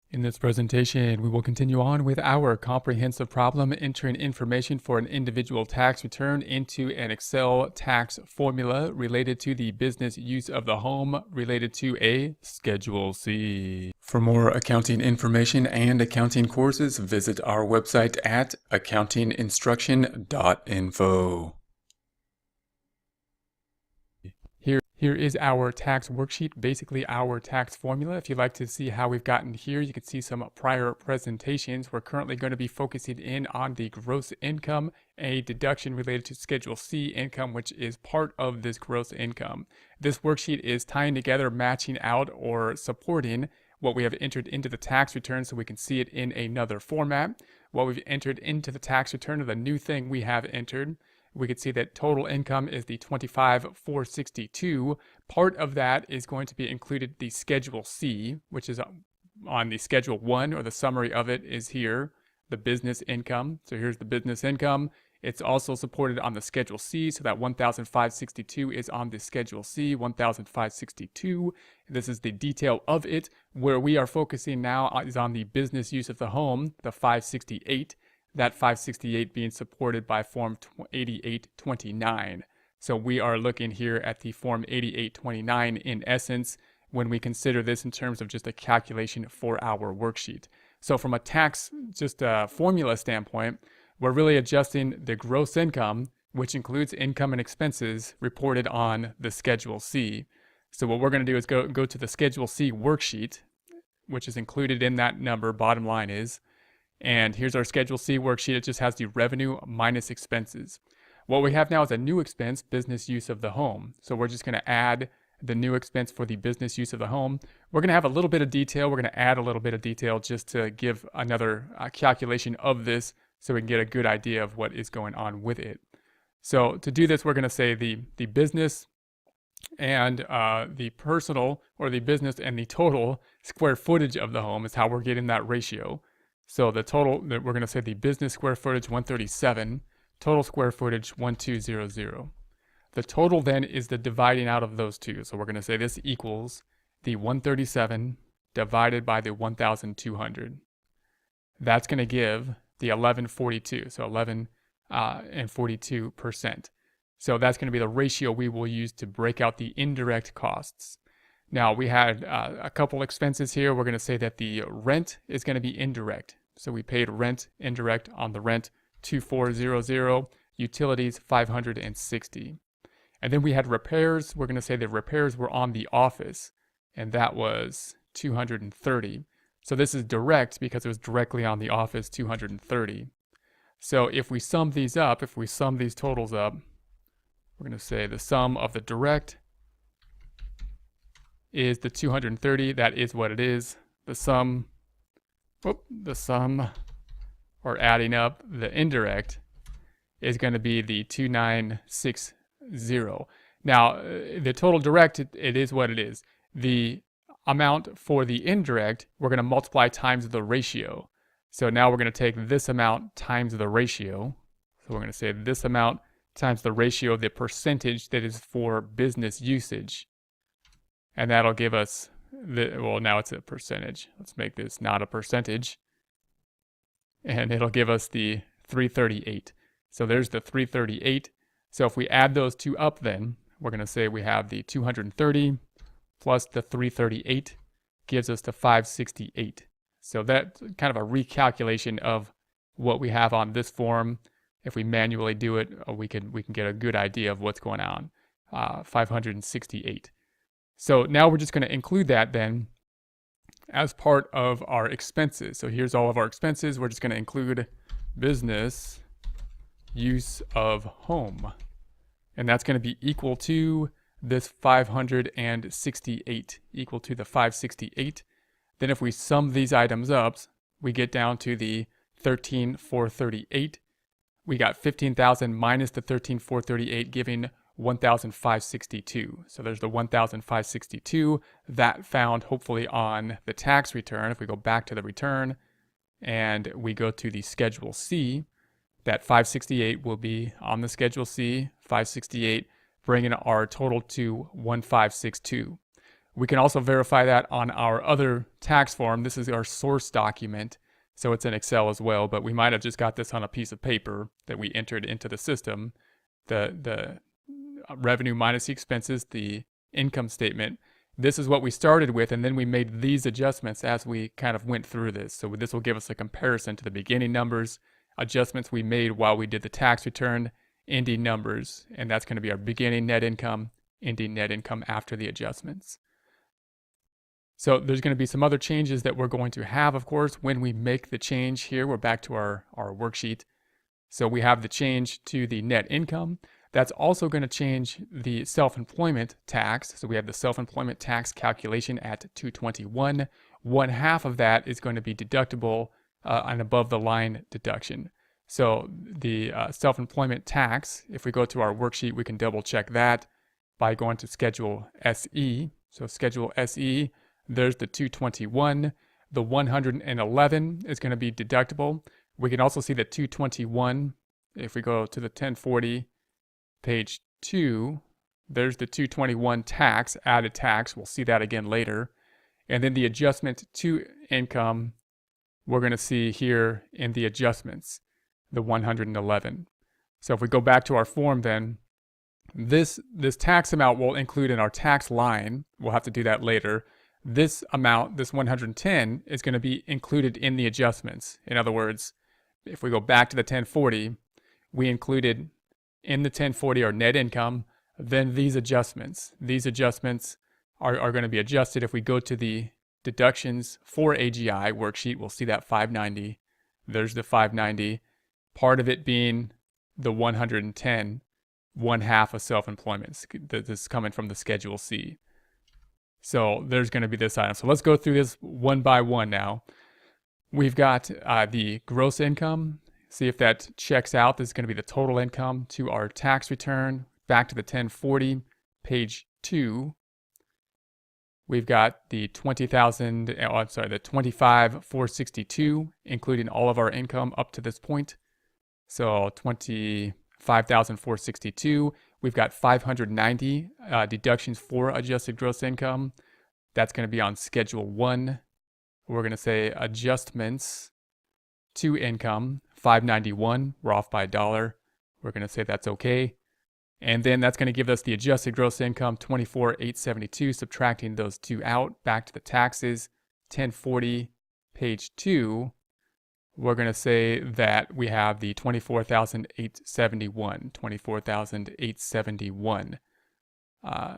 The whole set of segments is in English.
In this presentation, we will continue on with our comprehensive problem entering information for an individual tax return into an Excel tax formula related to the business use of the home related to a Schedule C. For more accounting information and accounting courses, visit our website at accountinginstruction.info. Here is our tax worksheet, basically our tax formula. If you'd like to see how we've gotten here, you can see some prior presentations. We're currently going to be focusing in on the gross income, a deduction related to Schedule C income, which is part of this gross income. This worksheet is tying together, matching out, or supporting what we have entered into the tax return so we can see it in another format. What we've entered into the tax return, or the new thing we have entered, we could see that total income is the $25,462. Part of that is going to be included the Schedule C, which is on the Schedule 1, or the summary of it is here, the business income. So here's the business income. It's also supported on the Schedule C, so that $1,562 is on the Schedule C, $1,562. This is the detail of it. Where we are focusing now is on the business use of the home, the $568. That $568 being supported by Form 8829. So we are looking here at the Form 8829 in essence when we consider this in terms of just a calculation for our worksheet. So from a tax, just a formula standpoint, we're really adjusting the gross income, which includes income and expenses reported on the Schedule C. So what we're going to do is go to the Schedule C worksheet, which is included in that number, bottom line is. And here's our Schedule C worksheet. It just has the revenue minus expenses. What we have now is a new expense, business use of the home. So we're just going to add the new expense for the business use of the home. We're going to have a little bit of detail. We're going to add a little bit of detail just to give another calculation of this so we can get a good idea of what is going on with it. So to do this, we're going to say the business and the personal, or the business and the total square footage of the home is how we're getting that ratio. So the total, we're going to say the business square footage 137, total square footage 1200. The total then is the dividing out of those two. So we're going to say this equals the 137 divided by the 1200. That's going to give the 1142, so 11 and 42%. So that's going to be the ratio we will use to break out the indirect costs. Now, we had a couple expenses here. We're going to say that the rent is going to be indirect. So we paid rent indirect on the rent, 2400, utilities 560. And then we had repairs. We're going to say the repairs were on the office, and that was 230. So this is direct because it was directly on the office, 230. So if we sum these up, if we sum these totals up, we're going to say the sum of the direct is the 230. That is what it is. The sum, or adding up the indirect, is going to be the 2960. Now, the total direct, it is what it is. The amount for the indirect, we're going to multiply times the ratio. So now we're going to take this amount times the ratio. So we're going to say this amount times the ratio of the percentage that is for business usage. And that'll give us, well, now it's a percentage. Let's make this not a percentage. And it'll give us the 338. So there's the 338. So if we add those two up then, we're going to say we have the 230 plus the 338 gives us the 568. So that's kind of a recalculation of what we have on this form. If we manually do it, we can get a good idea of what's going on. 568. So now we're just going to include that then as part of our expenses. So here's all of our expenses. We're just going to include business use of home. And that's going to be equal to this 568, equal to the 568. Then if we sum these items up, we get down to the 13,438. We got 15,000 minus the 13,438, giving 1,562. So there's the 1,562 that found hopefully on the tax return. If we go back to the return and we go to the Schedule C, that 568 will be on the Schedule C, 568, bringing our total to 1,562. We can also verify that on our other tax form. This is our source document, so it's in Excel as well, but we might have just got this on a piece of paper that we entered into the system. The revenue minus the expenses, the income statement. This is what we started with, and then we made these adjustments as we kind of went through this. So this will give us a comparison to the beginning numbers, adjustments we made while we did the tax return, ending numbers, and that's going to be our beginning net income, ending net income after the adjustments. So there's going to be some other changes that we're going to have, of course, when we make the change here. We're back to our worksheet. So we have the change to the net income. That's also going to change the self-employment tax. So we have the self-employment tax calculation at $221. One half of that is going to be deductible an above the line deduction. So the self-employment tax, if we go to our worksheet, we can double check that by going to Schedule SE. So Schedule SE, there's the 221. The 111 is going to be deductible. We can also see the 221. If we go to the 1040, page 2, there's the 221 tax, added tax. We'll see that again later. And then the adjustment to income, we're going to see here in the adjustments, the 111. So if we go back to our form then, this tax amount will include in our tax line. We'll have to do that later. This amount, this 110, is going to be included in the adjustments. In other words, if we go back to the 1040, we included in the 1040 our net income, then these adjustments. These adjustments are going to be adjusted. If we go to the deductions for AGI worksheet, we'll see that 590. There's the 590. Part of it being the 110, one half of self-employment. This is coming from the Schedule C. So there's going to be this item. So let's go through this one by one now. We've got the gross income. See if that checks out. This is going to be the total income to our tax return. Back to the 1040, page 2. We've got the 20,000, the 25,462, including all of our income up to this point. So 25,462. We've got 590 deductions for adjusted gross income. That's going to be on Schedule 1. We're going to say adjustments to income, 591. We're off by $1. We're going to say that's okay. And then that's going to give us the adjusted gross income, 24,872, subtracting those two out. Back to the taxes, 1040, page 2. We're going to say that we have the 24,871, 24,871.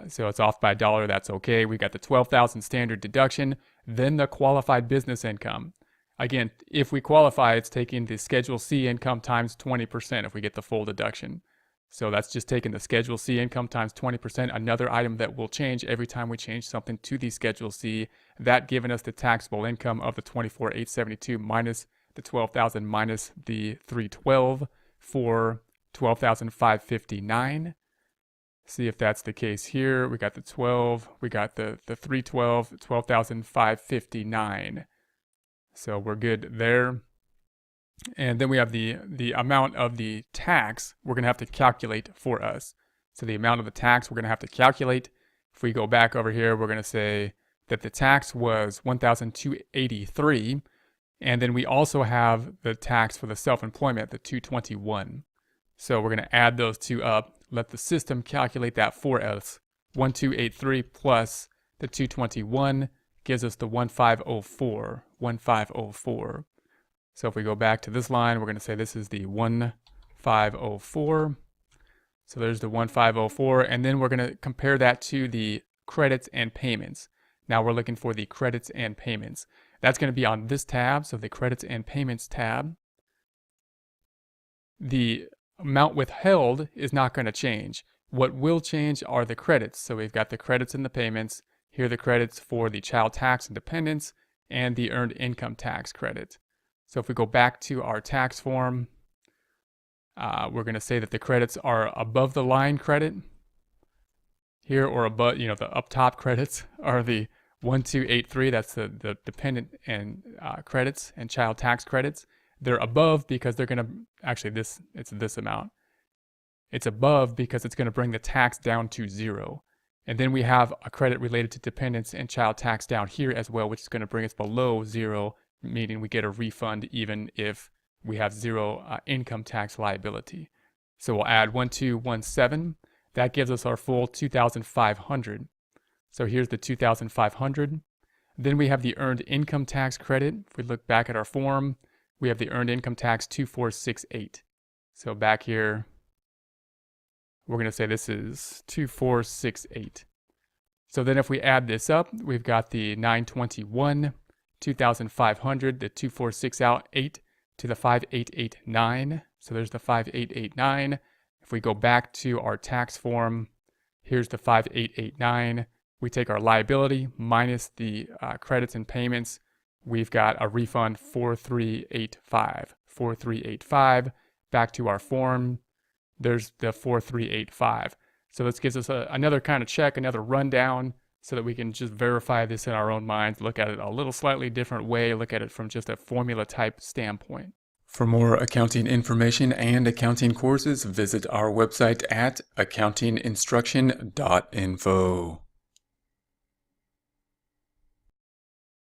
So it's off by $1, that's okay. We got the 12,000 standard deduction, then the qualified business income. Again, if we qualify, it's taking the Schedule C income times 20% if we get the full deduction. So that's just taking the Schedule C income times 20%, another item that will change every time we change something to the Schedule C, that giving us the taxable income of the 24,872 minus the 12,000 minus the 312 for 12,559. See if that's the case here. We got the 12, we got the 312, 12,559. So we're good there. And then we have the amount of the tax we're going to have to calculate for us. So the amount of the tax we're going to have to calculate. If we go back over here, we're going to say that the tax was $1,283. And then we also have the tax for the self-employment, the 221. So we're going to add those two up, let the system calculate that for us. 1283 plus the 221 gives us the 1504, 1504. So if we go back to this line, we're going to say this is the 1504. So there's the 1504, and then we're going to compare that to the credits and payments. Now we're looking for the credits and payments. That's going to be on this tab, so the credits and payments tab. The amount withheld is not going to change. What will change are the credits. So we've got the credits and the payments. Here are the credits for the child tax and dependents and the earned income tax credit. So if we go back to our tax form, we're going to say that the credits are above the line credit here, or above, the up top credits are the 1283. That's the dependent and credits and child tax credits. They're above because they're going to, actually it's this amount. It's above because it's going to bring the tax down to 0. And then we have a credit related to dependents and child tax down here as well, which is going to bring us below zero, meaning we get a refund even if we have zero income tax liability. So we'll add 1217. That gives us our full 2,500. So here's the 2,500. Then we have the earned income tax credit. If we look back at our form, we have the earned income tax 2468. So back here, we're going to say this is 2468. So then if we add this up, we've got the 921, 2,500, the 2468 to the 5889. So there's the 5889. If we go back to our tax form, here's the 5889. We take our liability minus the credits and payments. We've got a refund 4385. 4385. Back to our form, there's the 4385. So this gives us another kind of check, another rundown, so that we can just verify this in our own minds, look at it a little slightly different way, look at it from just a formula type standpoint. For more accounting information and accounting courses, visit our website at accountinginstruction.info.